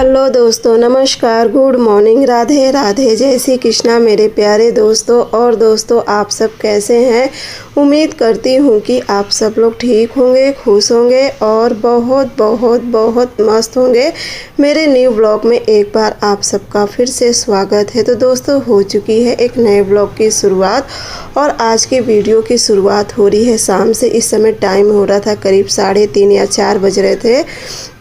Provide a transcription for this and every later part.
Hello दोस्तों, नमस्कार, good morning, Radhe Radhe, जय श्री कृष्णा मेरे प्यारे दोस्तों। और दोस्तों, आप सब कैसे हैं? उम्मीद करती हूँ कि आप सब लोग ठीक होंगे, खुश होंगे और बहुत बहुत बहुत मस्त होंगे। मेरे न्यू ब्लॉग में एक बार आप सबका फिर से स्वागत है। तो दोस्तों, हो चुकी है एक नए ब्लॉग की शुरुआत और आज की वीडियो की शुरुआत हो रही है शाम से। इस समय टाइम हो रहा था करीब 3:30 या 4 बज रहे थे।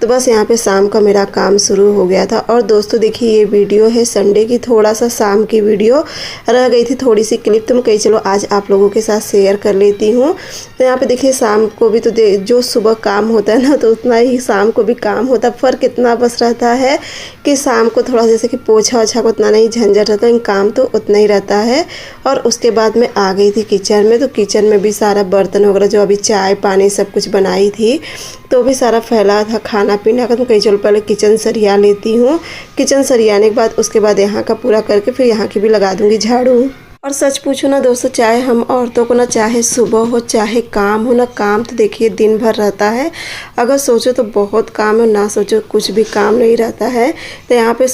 तो बस यहाँ पे शाम का मेरा काम शुरू हो गया था। और दोस्तों देखिए, ये वीडियो है संडे की, थोड़ा सा शाम की वीडियो रह गई थी, थोड़ी सी क्लिप, तो मैं कही चलो आज आप लोगों के साथ शेयर कर लेती हूँ। तो यहाँ पे देखिए, शाम को भी तो जो सुबह काम होता है ना, तो उतना ही शाम को भी काम होता है। फ़र्क इतना बस रहता है कि शाम को थोड़ा जैसे कि पोछा ओछा को उतना नहीं झंझट रहता, लेकिन काम तो उतना ही रहता है। और उसके बाद मैं आ गई थी किचन में। तो किचन में भी सारा बर्तन वगैरह जो अभी चाय पानी सब कुछ बनाई थी, तो भी सारा फैला था खाना पीना का। तो कहीं चलो पहले किचन सरिया लेती हूँ। किचन सरियाने के बाद उसके बाद यहाँ का पूरा करके फिर यहाँ की भी लगा दूँगी झाड़ू। और सच पूछो ना दोस्तों, चाहे हम औरतों को ना, चाहे सुबह हो चाहे काम हो ना, काम तो देखिए दिन भर रहता है। अगर सोचो तो बहुत काम है, ना सोचो कुछ भी काम नहीं रहता है। तो यहाँ पे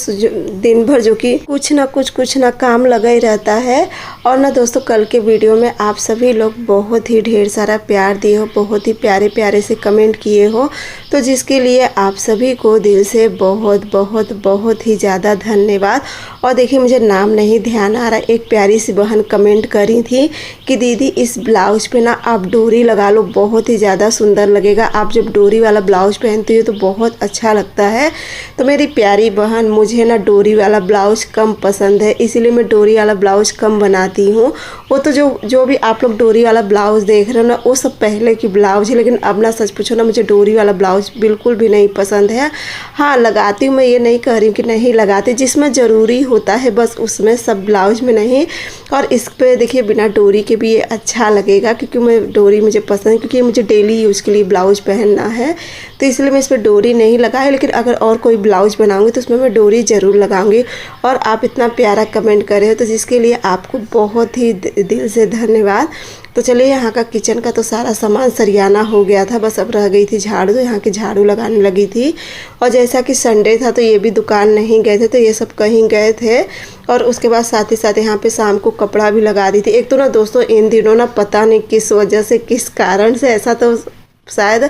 दिन भर जो कि कुछ ना काम लगा ही रहता है। और ना दोस्तों, कल के वीडियो में आप सभी लोग बहुत ही ढेर सारा प्यार दिए हो, बहुत ही प्यारे प्यारे से कमेंट किए हो, तो जिसके लिए आप सभी को दिल से बहुत बहुत बहुत ही ज़्यादा धन्यवाद। और देखिए, मुझे नाम नहीं ध्यान आ रहा, एक प्यारी सी बहन कमेंट करी थी कि दीदी इस ब्लाउज पे ना आप डोरी लगा लो, बहुत ही ज़्यादा सुंदर लगेगा। आप जब डोरी वाला ब्लाउज पहनती हो तो बहुत अच्छा लगता है। तो मेरी प्यारी बहन, मुझे ना डोरी वाला ब्लाउज कम पसंद है, इसीलिए मैं डोरी वाला ब्लाउज कम बनाती हूँ। वो तो जो भी आप लोग डोरी वाला ब्लाउज देख रहे हो ना, वो सब पहले की ब्लाउज है। लेकिन अब ना सच पूछो ना, मुझे डोरी वाला ब्लाउज बिल्कुल भी नहीं पसंद है। हाँ, लगाती हूँ, मैं ये नहीं कह रही हूँ कि नहीं लगाती, जिसमें ज़रूरी होता है बस उसमें, सब ब्लाउज में नहीं। और इस पे देखिए, बिना डोरी के भी ये अच्छा लगेगा, क्योंकि मैं डोरी मुझे पसंद है, क्योंकि मुझे डेली यूज़ के लिए ब्लाउज पहनना है, तो इसलिए मैं इस पर डोरी नहीं लगाई। लेकिन अगर और कोई ब्लाउज बनाऊंगी तो उसमें मैं डोरी ज़रूर लगाऊंगी। और आप इतना प्यारा कमेंट करे हो, तो जिसके लिए आपको बहुत ही दिल से धन्यवाद। तो चलिए, यहाँ का किचन का तो सारा सामान सरियाना हो गया था, बस अब रह गई थी झाड़ू। तो यहाँ की झाड़ू लगाने लगी थी। और जैसा कि संडे था तो ये भी दुकान नहीं गए थे, तो ये सब कहीं गए थे। और उसके बाद साथ ही साथ यहाँ पे शाम को कपड़ा भी लगा दी थी। एक तो ना दोस्तों, इन दिनों ना पता नहीं किस वजह से, किस कारण से, ऐसा तो शायद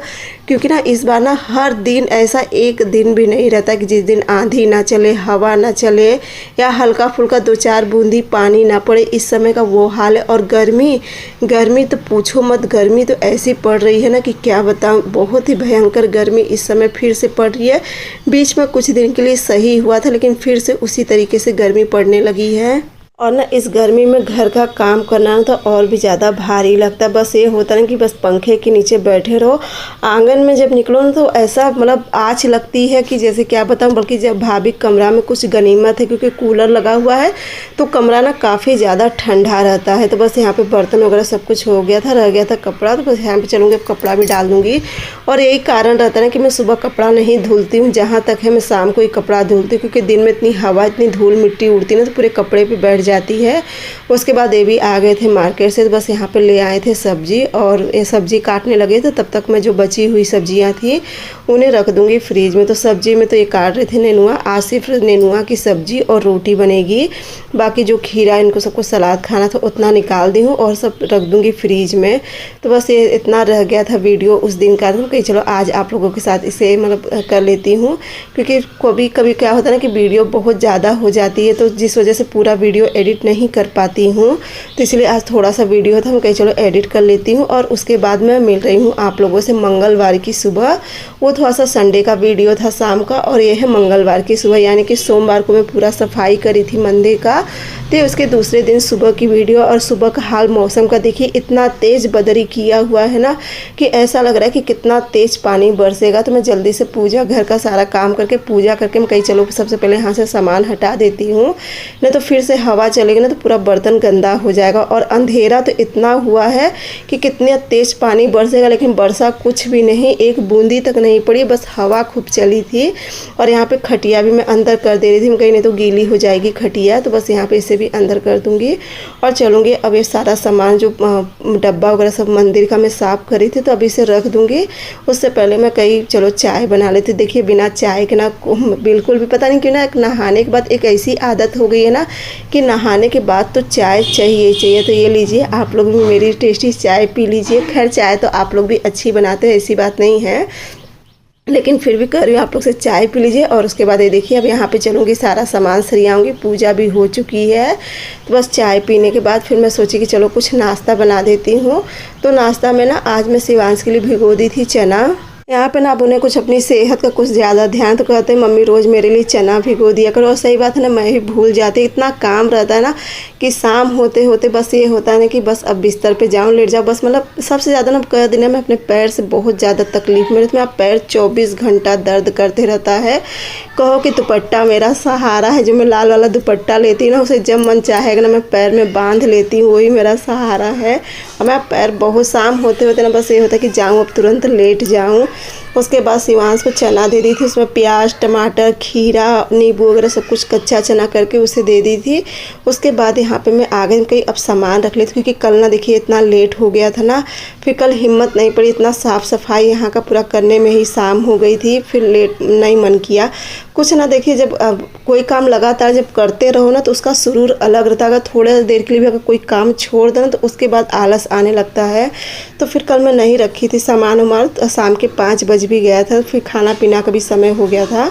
क्योंकि ना इस बार ना हर दिन ऐसा एक दिन भी नहीं रहता कि जिस दिन आंधी ना चले, हवा ना चले, या हल्का फुल्का 2-4 बूंदी पानी ना पड़े। इस समय का वो हाल है। और गर्मी तो पूछो मत, गर्मी तो ऐसी पड़ रही है ना कि क्या बताऊं, बहुत ही भयंकर गर्मी इस समय फिर से पड़ रही है। बीच में कुछ दिन के लिए सही हुआ था, लेकिन फिर से उसी तरीके से गर्मी पड़ने लगी है। और ना इस गर्मी में घर का काम करना तो और भी ज़्यादा भारी लगता है। बस ये होता है कि बस पंखे के नीचे बैठे रहो। आंगन में जब निकलो ना, तो ऐसा मतलब आँच लगती है कि जैसे क्या बताऊँ। बल्कि जब भाभी कमरा में कुछ गनीमत है, क्योंकि कूलर लगा हुआ है, तो कमरा ना काफ़ी ज़्यादा ठंडा रहता है। तो बस यहाँ पर बर्तन वगैरह सब कुछ हो गया था, रह गया था कपड़ा, तो बस यहाँ पर चलूँगी, अब कपड़ा भी डाल दूँगी। और यही कारण रहता है ना कि मैं सुबह कपड़ा नहीं धुलती हूँ, जहाँ तक है मैं शाम को ही कपड़ा धुलती हूँ, क्योंकि दिन में इतनी हवा, इतनी धूल मिट्टी उड़ती है ना, तो पूरे कपड़े पर बैठ जाती है। उसके बाद ये भी आ गए थे मार्केट से, तो बस यहाँ पे ले आए थे सब्जी, और ये सब्जी काटने लगे थे। तब तक मैं जो बची हुई सब्जियाँ थी उन्हें रख दूँगी फ्रीज में। तो सब्जी में तो ये काट रहे थे नेनुआ, आज सिर्फ नेनुआ की सब्जी और रोटी बनेगी। बाकी जो खीरा, इनको सबको सलाद खाना था, उतना निकाल दी हूँ और सब रख दूँगी फ्रीज में। तो बस ये इतना रह गया था वीडियो उस दिन का, तो कहीं चलो आज आप लोगों के साथ इसे मतलब कर लेती हूँ। क्योंकि कभी कभी क्या होता है ना कि वीडियो बहुत ज़्यादा हो जाती है, तो जिस वजह से पूरा वीडियो एडिट नहीं कर पाती हूँ, तो इसलिए आज थोड़ा सा वीडियो था, मैं कहीं चलो एडिट कर लेती हूँ। और उसके बाद मैं मिल रही हूँ आप लोगों से मंगलवार की सुबह। वो थोड़ा सा संडे का वीडियो था शाम का, और ये है मंगलवार की सुबह, यानी कि सोमवार को मैं पूरा सफाई करी थी मंदिर का, तो उसके दूसरे दिन सुबह की वीडियो। और सुबह का हाल मौसम का देखिए, इतना तेज़ बदरी किया हुआ है ना कि ऐसा लग रहा है कि कितना तेज़ पानी बरसेगा। तो मैं जल्दी से पूजा, घर का सारा काम करके पूजा करके मैं कहीं चलो सबसे पहले यहाँ से सामान हटा देती हूँ, नहीं तो फिर से हवा चलेगी ना तो पूरा बर्तन गंदा हो जाएगा। और अंधेरा तो इतना हुआ है कि कितने तेज़ पानी बरसेगा, लेकिन बरसा कुछ भी नहीं, एक बूंदी तक नहीं पड़ी, बस हवा खूब चली थी। और यहाँ पे खटिया भी मैं अंदर कर दे रही थी, मैं कहीं नहीं तो गीली हो जाएगी खटिया, तो बस यहाँ पे इसे भी अंदर कर दूँगी और चलूँगी। अब ये सारा सामान जो डब्बा वगैरह सब मंदिर का मैं साफ़ करी थी तो अभी से रख दूँगी। उससे पहले मैं चलो चाय बना लेती। देखिए बिना चाय के ना बिल्कुल भी पता नहीं क्यों ना नहाने के बाद एक ऐसी आदत हो गई है ना कि नहाने के बाद तो चाय चाहिए। तो ये लीजिए आप लोग भी मेरी टेस्टी चाय पी लीजिए। खैर चाय तो आप लोग भी अच्छी बनाते हैं, ऐसी बात नहीं है, लेकिन फिर भी कर रही हूँ आप लोग से, चाय पी लीजिए। और उसके बाद ये देखिए अब यहाँ पे चलूँगी, सारा सामान सरियाऊँगी, पूजा भी हो चुकी है। तो बस चाय पीने के बाद फिर मैं सोची कि चलो कुछ नाश्ता बना देती हूँ। तो नाश्ता में ना आज मैं शिवांश के लिए भिगो दी थी चना। यहाँ पे ना अब उन्हें कुछ अपनी सेहत का कुछ ज़्यादा ध्यान, तो कहते हैं मम्मी रोज़ मेरे लिए चना भिगो दिया करो। और सही बात है ना, मैं ही भूल जाती, इतना काम रहता है ना कि शाम होते होते बस ये होता है ना कि बस अब बिस्तर पे जाऊँ, लेट जाऊँ बस। मतलब सबसे ज़्यादा ना कह दिन मैं अपने पैर से बहुत ज़्यादा तकलीफ़, मेरा पैर 24 घंटा दर्द करते रहता है। कहो कि दुपट्टा मेरा सहारा है, जो मैं लाल वाला दुपट्टा लेती हूँ ना, उसे जब मन चाहेगा ना मैं पैर में बांध लेती हूँ, वही मेरा सहारा है। और मेरा पैर बहुत शाम होते होते ना बस ये होता है कि जाऊँ अब तुरंत लेट जाऊँ। उसके बाद शिवांश को चना दे दी थी, उसमें प्याज टमाटर खीरा नींबू वगैरह सब कुछ कच्चा चना करके उसे दे दी थी। उसके बाद यहाँ पे मैं आ गई कहीं अब सामान रख लेती, क्योंकि कल ना देखिए इतना लेट हो गया था ना, फिर कल हिम्मत नहीं पड़ी, इतना साफ़ सफाई यहाँ का पूरा करने में ही शाम हो गई थी, फिर लेट नहीं मन किया कुछ ना। देखिए जब कोई काम लगातार जब करते रहो ना तो उसका सुरूर अलग रहता है। अगर थोड़ी देर के लिए भी अगर कोई काम छोड़ दो ना तो उसके बाद आलस आने लगता है। तो फिर कल मैं नहीं रखी थी सामान वामान, शाम के 5 बज भी गया था, फिर खाना पीना का भी समय हो गया था।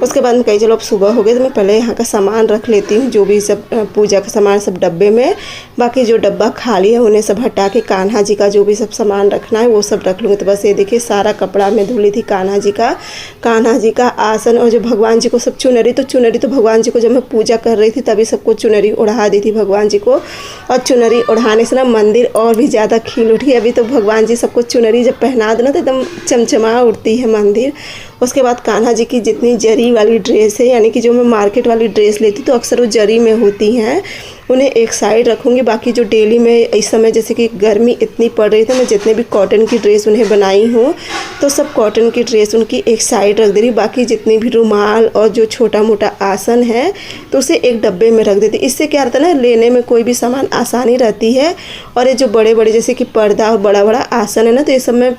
उसके बाद मैं कही चलो अब सुबह हो गई तो मैं पहले यहाँ का सामान रख लेती हूँ, जो भी सब पूजा का सामान सब डब्बे में, बाकी जो डब्बा खाली है उन्हें सब हटा के कान्हा जी का जो भी सब सामान रखना है वो सब रख लूँगी। तो बस ये देखिए सारा कपड़ा मैं धुली थी कान्हा जी का आसन, और जो भगवान जी को सब चुनरी तो भगवान जी को जब मैं पूजा कर रही थी तभी सबको चुनरी ओढ़ा दी थी भगवान जी को। और चुनरी ओढ़ाने से ना मंदिर और भी ज़्यादा खिल उठी। अभी तो भगवान जी सबको चुनरी जब पहना दो ना तो एकदम चमचमा उठती है मंदिर। उसके बाद कान्हा जी की जितनी जरी वाली ड्रेस है, यानी कि जो मैं मार्केट वाली ड्रेस लेती तो अक्सर वो जरी में होती हैं, उन्हें एक साइड रखूँगी। बाकी जो डेली में इस समय जैसे कि गर्मी इतनी पड़ रही थी, मैं जितने भी कॉटन की ड्रेस उन्हें बनाई हूँ तो सब कॉटन की ड्रेस उनकी एक साइड रख दे रही। बाकी जितनी भी रुमाल और जो छोटा मोटा आसन है तो उसे एक डब्बे में रख देती। इससे क्या रहता है ना, लेने में कोई भी सामान आसानी रहती है। और ये जो बड़े बड़े जैसे कि पर्दा और बड़ा बड़ा आसन है ना, तो ये सब मैं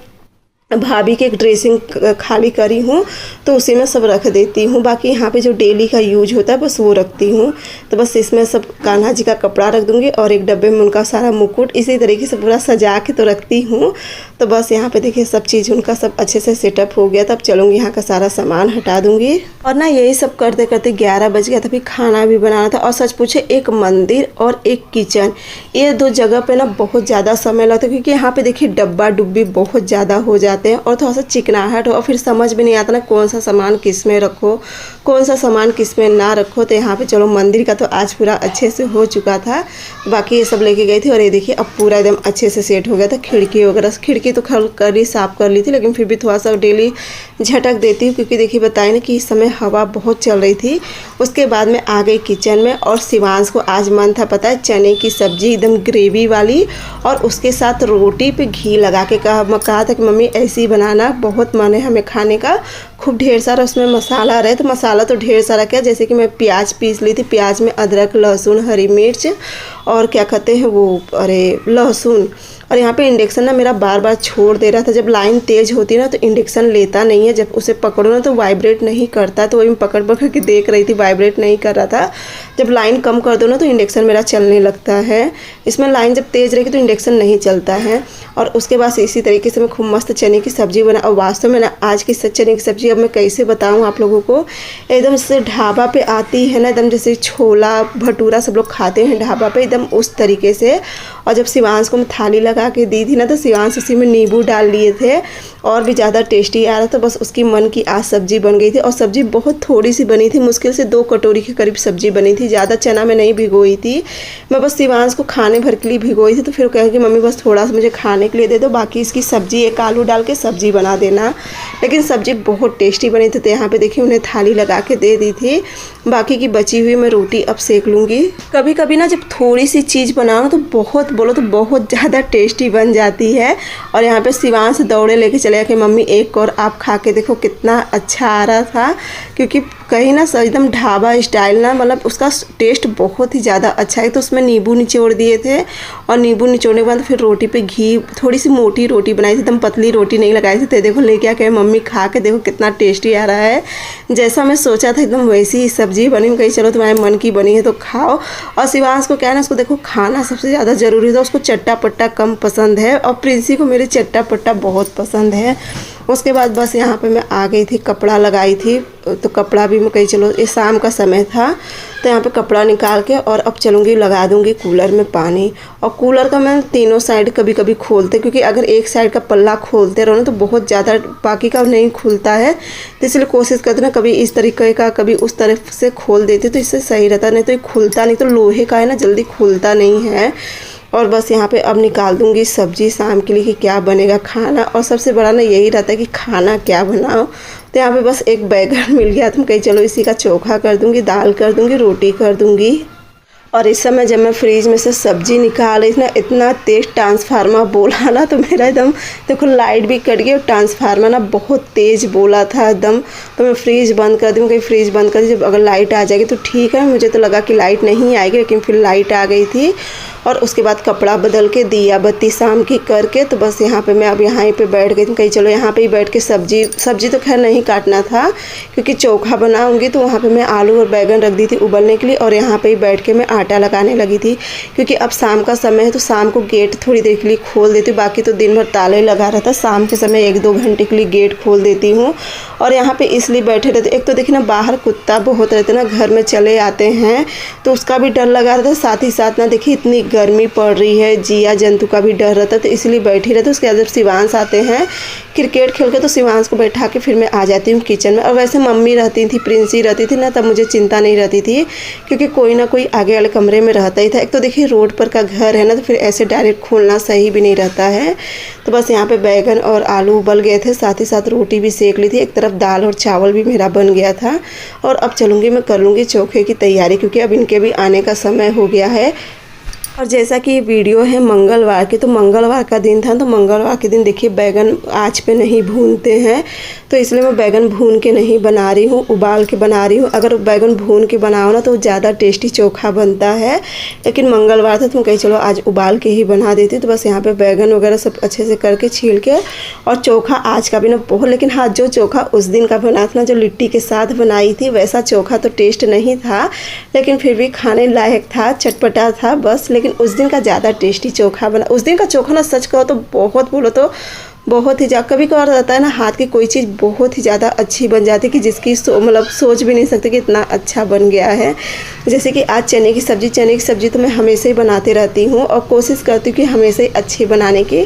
भाभी की एक ड्रेसिंग खाली करी हूँ तो उसी में सब रख देती हूँ। बाकी यहाँ पे जो डेली का यूज होता है बस वो रखती हूँ। तो बस इसमें सब कान्हा जी का कपड़ा रख दूँगी और एक डब्बे में उनका सारा मुकुट, इसी तरीके से पूरा सजा के तो रखती हूँ। तो बस यहाँ पे देखिए सब चीज़ उनका सब अच्छे से सेटअप हो गया। तब चलूँगी यहाँ का सारा सामान हटा दूँगी। और ना यही सब करते करते 11 बज गया था, फिर खाना भी बनाना था। और सच पूछे एक मंदिर और एक किचन, ये 2 जगह पे ना बहुत ज़्यादा समय लगता है, क्योंकि यहाँ पे देखिए डब्बा डुब्बी बहुत ज़्यादा हो जाते हैं और थोड़ा सा चिकनाहट हो, और फिर समझ भी नहीं आता ना कौन सा सामान किस में रखो, कौन सा सामान किस में ना रखो। तो यहाँ पे चलो मंदिर का तो आज पूरा अच्छे से हो चुका था, बाकी ये सब लेके गई थी। और ये देखिए अब पूरा एकदम अच्छे से सेट हो गया था। खिड़की वगैरह, खिड़की तो साफ़ कर ली थी, लेकिन फिर भी थोड़ा सा डेली झटक देती हूँ, क्योंकि देखिए बताए ना कि इस समय हवा बहुत चल रही थी। उसके बाद में आ गई किचन में, और शिवांश को आज मन था पता है चने की सब्ज़ी एकदम ग्रेवी वाली, और उसके साथ रोटी पे घी लगा के कहा था कि मम्मी ऐसी बनाना, बहुत मन है हमें खाने का। खूब ढेर सारा उसमें मसाला रहे, तो मसाला तो ढेर सारा क्या, जैसे कि मैं प्याज पीस ली थी, प्याज में अदरक लहसुन हरी मिर्च और क्या कहते हैं वो लहसुन। और यहाँ पे इंडक्शन ना मेरा बार बार छोड़ दे रहा था। जब लाइन तेज़ होती है ना तो इंडक्शन लेता नहीं है, जब उसे पकड़ो ना तो वाइब्रेट नहीं करता। तो वही मैं पकड़ पकड़ के देख रही थी, वाइब्रेट नहीं कर रहा था। जब लाइन कम कर दो ना तो इंडक्शन मेरा चलने लगता है। इसमें लाइन जब तेज़ रहेगी तो इंडक्शन नहीं चलता है। और उसके बाद इसी तरीके से मैं खूब मस्त चने की सब्ज़ी बना। और वास्तव में ना आज की चने की सब्ज़ी अब मैं कैसे बताऊँ आप लोगों को, एकदम से ढाबा पे आती है ना, एकदम जैसे छोला भटूरा सब लोग खाते हैं ढाबा पे, एकदम उस तरीके से। और जब शिवांश को मैं थाली लगा के दी थी ना तो शिवांश उसी में नींबू डाल लिए थे, और भी ज़्यादा टेस्टी आ रहा था। बस उसकी मन की आज सब्ज़ी बन गई थी, और सब्ज़ी बहुत थोड़ी सी बनी थी, मुश्किल से 2 कटोरी के करीब सब्ज़ी बनी थी। ज़्यादा चना में नहीं भिगोई थी, मैं बस शिवांश को खाने भर के लिए भिगोई थी। तो फिर कहा कि मम्मी बस थोड़ा सा मुझे खाने के लिए दे दो, बाकी इसकी सब्ज़ी एक आलू डाल के सब्ज़ी बना देना। लेकिन सब्ज़ी बहुत टेस्टी बनी थी। तो यहाँ पे देखिए उन्हें थाली लगा के दे दी थी। बाकी की बची हुई मैं रोटी अब सेक लूँगी। कभी कभी ना जब थोड़ी सी चीज़ बनाओ तो बहुत बोलो तो बहुत ज़्यादा टेस्टी बन जाती है। और यहाँ पे शिवांश दौड़े लेके चले कि मम्मी एक और आप खा के देखो कितना अच्छा आ रहा था, क्योंकि कहीं ना एकदम ढाबा स्टाइल ना, मतलब उसका टेस्ट बहुत ही ज़्यादा अच्छा है। तो उसमें नींबू निचोड़ दिए थे और नींबू निचोड़ने के बाद फिर रोटी पे घी, थोड़ी सी मोटी रोटी बनाई थी, एकदम पतली रोटी नहीं लगाई थी। तो देखो लेके आके मम्मी खा के देखो कितना टेस्टी आ रहा है। जैसा मैं सोचा था एकदम वैसी ही सब्जी बनी। कहीं चलो तुम्हारे मन की बनी है तो खाओ। और शिवांश को क्या है ना, उसको देखो खाना सबसे ज़्यादा ज़रूरी था, उसको चट्टा पट्टा कम पसंद है और प्रिंसी को मेरे चट्टा पट्टा बहुत पसंद है। उसके बाद बस यहाँ पे मैं आ गई थी, कपड़ा लगाई थी। तो कपड़ा भी मैं कहीं चलो, ये शाम का समय था तो यहाँ पे कपड़ा निकाल के और अब चलूँगी लगा दूँगी कूलर में पानी। और कूलर का मैं तीनों साइड कभी कभी खोलते, क्योंकि अगर एक साइड का पल्ला खोलते रहो ना तो बहुत ज़्यादा बाकी का नहीं खुलता है। तो इसलिए कोशिश करते ना कभी इस तरीके का कभी उस तरफ से खोल देते तो इससे सही रहता, नहीं तो ये खुलता नहीं। तो लोहे का है ना, जल्दी खुलता नहीं है। और बस यहाँ पे अब निकाल दूँगी सब्जी शाम के लिए कि क्या बनेगा खाना। और सबसे बड़ा ना यही रहता है कि खाना क्या बनाओ। तो यहाँ पे बस एक बैगन मिल गया, तुम कहीं चलो इसी का चोखा कर दूँगी, दाल कर दूँगी, रोटी कर दूँगी। और इस समय जब मैं फ्रिज में से सब्जी निकाल रही थी ना, इतना तेज़ ट्रांसफार्मर बोला ना, तो मेरा एकदम देखो लाइट भी कट गई और ट्रांसफार्मर ना बहुत तेज़ बोला था एकदम। तो मैं फ्रिज बंद कर दूँ, कहीं फ्रिज बंद कर दी, जब अगर लाइट आ जाएगी तो ठीक है। मुझे तो लगा कि लाइट नहीं आएगी, लेकिन फिर लाइट आ गई थी। और उसके बाद कपड़ा बदल के दिया बत्ती शाम की करके तो बस यहाँ पे मैं अब यहाँ पे बैठ गई थी। कहीं चलो यहाँ पे ही बैठ के सब्जी तो खैर नहीं काटना था, क्योंकि चोखा बनाऊंगी। तो वहाँ पे मैं आलू और बैगन रख दी थी उबलने के लिए, और यहाँ पे ही बैठ के मैं आटा लगाने लगी थी। क्योंकि अब शाम का समय है तो शाम को गेट थोड़ी देर के लिए खोल देती हूँ, बाकी तो दिन भर ताला ही लगा रहता। शाम के समय 1-2 घंटे के लिए गेट खोल देती हूँ। और यहाँ पे इसलिए बैठे रहते, एक तो देखिए ना बाहर कुत्ता बहुत रहते ना, घर में चले आते हैं तो उसका भी डर लगा रहता है। साथ ही साथ ना देखिए इतनी गर्मी पड़ रही है, जिया जंतु का भी डर रहता है, तो इसलिए बैठी रहती। उसके बाद जब शिवांश आते हैं क्रिकेट खेल के तो शिवांश को बैठा के फिर मैं आ जाती हूँ किचन में। और वैसे मम्मी रहती थी, प्रिंसी रहती थी ना, तब मुझे चिंता नहीं रहती थी, क्योंकि कोई ना कोई आगे वाले कमरे में रहता ही था। एक तो देखिए रोड पर का घर है ना, तो फिर ऐसे डायरेक्ट खोलना सही भी नहीं रहता है। तो बस यहाँ पे बैगन और आलू उबल गए थे, साथ ही साथ रोटी भी सेक ली थी। एक तरफ दाल और चावल भी मेरा बन गया था। और अब चलूँगी मैं कर लूँगी चोखे की तैयारी, क्योंकि अब इनके भी आने का समय हो गया है। और जैसा कि ये वीडियो है मंगलवार की, तो मंगलवार का दिन था, तो मंगलवार के दिन देखिए बैगन आँच पे नहीं भूनते हैं, तो इसलिए मैं बैगन भून के नहीं बना रही हूँ, उबाल के बना रही हूँ। अगर बैगन भून के बनाओ ना तो ज़्यादा टेस्टी चोखा बनता है, लेकिन मंगलवार था तो मैं कहीं चलो आज उबाल के ही बना देती। तो बस यहाँ पे बैगन वगैरह सब अच्छे से करके छील के, और चोखा आज का भी ना बहुत, लेकिन हाँ जो चोखा उस दिन का बना था ना, जो लिट्टी के साथ बनाई थी, वैसा चोखा तो टेस्ट नहीं था, लेकिन फिर भी खाने लायक था, चटपटा था बस। लेकिन उस दिन का ज़्यादा टेस्टी चोखा बना। उस दिन का चोखा ना सच कहो तो बहुत, बोलो तो बहुत ही ज़्यादा, कभी कभार रहता है ना हाथ की कोई चीज़ बहुत ही ज़्यादा अच्छी बन जाती है कि जिसकी मतलब सोच भी नहीं सकते कि इतना अच्छा बन गया है। जैसे कि आज चने की सब्ज़ी तो मैं हमेशा ही बनाती रहती हूँ और कोशिश करती हूँ कि हमेशा ही अच्छी बनाने की,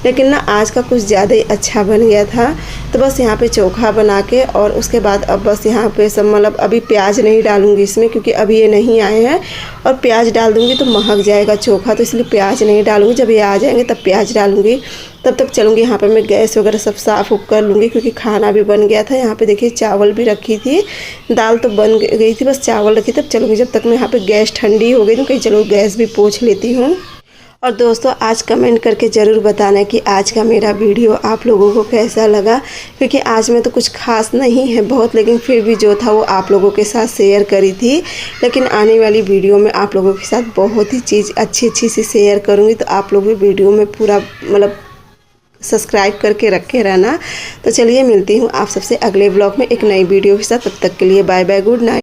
लेकिन ना आज का कुछ ज़्यादा ही अच्छा बन गया था। तो बस यहाँ पे चोखा बना के, और उसके बाद अब बस यहाँ पे सब मतलब अभी प्याज नहीं डालूँगी इसमें, क्योंकि अभी ये नहीं आए हैं, और प्याज डाल दूँगी तो महक जाएगा चोखा, तो इसलिए प्याज नहीं डालूँगी। जब ये आ जाएंगे तब प्याज डालूँगी। तब तक चलूँगी यहाँ पे मैं गैस वगैरह सब साफ़ कर लूँगी, क्योंकि खाना भी बन गया था। यहाँ पे देखिए चावल भी रखी थी, दाल तो बन गई थी, बस चावल रखी। तब चलूँगी, जब तक मैं यहाँ पे गैस ठंडी हो गई तो कहीं चलो गैस भी पोंछ लेती हूँ। और दोस्तों आज कमेंट करके ज़रूर बताना कि आज का मेरा वीडियो आप लोगों को कैसा लगा, क्योंकि आज में तो कुछ खास नहीं है बहुत, लेकिन फिर भी जो था वो आप लोगों के साथ शेयर करी थी। लेकिन आने वाली वीडियो में आप लोगों के साथ बहुत ही चीज़ अच्छी सी शेयर करूँगी, तो आप लोग भी वीडियो में पूरा मतलब सब्सक्राइब करके रखे रहना। तो चलिए मिलती हूँ आप सबसे अगले ब्लॉग में एक नई वीडियो के साथ, तब तक के लिए बाय बाय, गुड नाइट।